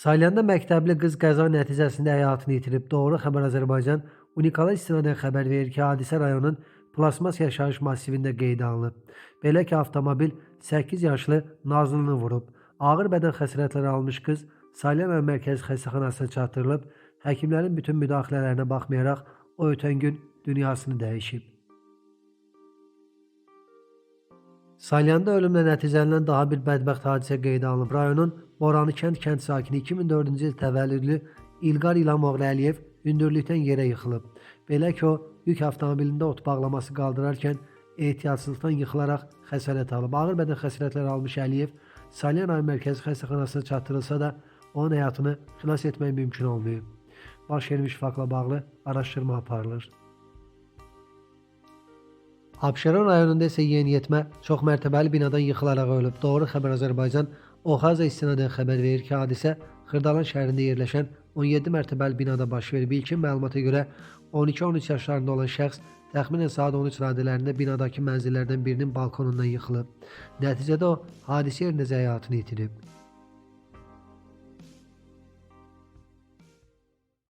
Salyanda məktəbli qız qəza nəticəsində həyatını itirib. Doğru Xəbər Azərbaycan Unikala istinadən xəbər verir ki, hadisə rayonun Plasmas yaşayış massivində qeydə alınıb. Belə ki, avtomobil 8 yaşlı Nazlını vurub. Ağır bədən xəsarətləri almış qız Salyan rayon mərkəzi xəstəxanasına çatdırılıb. Həkimlərin bütün müdaxilələrinə baxmayaraq o ötən gün dünyasını dəyişib. Salyanda ölümlə nəticələnən daha bir bədbəxt hadisə qeydə alınıb. Rayonun Boranıkənd kənd sakini 2004-cü il təvəllüdlü İlqar İlamoğlu Əliyev hündürlükdən yerə yıxılıb. Belə ki, o yük avtomobilində ot bağlaması qaldırarkən ehtiyatsızlıqdan yıxılaraq xəsarət alıb. Ağır bədən xəsarətləri almış Əliyev Salyan rayon mərkəzi xəstəxanasına çatdırılsa da onun həyatını xilas etmək mümkün olmayıb. Baş vermiş faktla bağlı araşdırma aparılır. Abşeron rayonunda isə yeniyetmə çoxmərtəbəli binadan yıxılaraq ölüb. Doğru Xəbər Azərbaycan Oxaza istinadən xəbər verir ki, hadisə Xırdalan şəhərində yerləşən 17 mərtəbəli binada baş verib. İlkin məlumata görə 12-13 yaşlarında olan şəxs təxminən saat 13 radələrində binadakı mənzillərdən birinin balkonundan yıxılıb. Nəticədə o hadisə yerində həyatını itirib.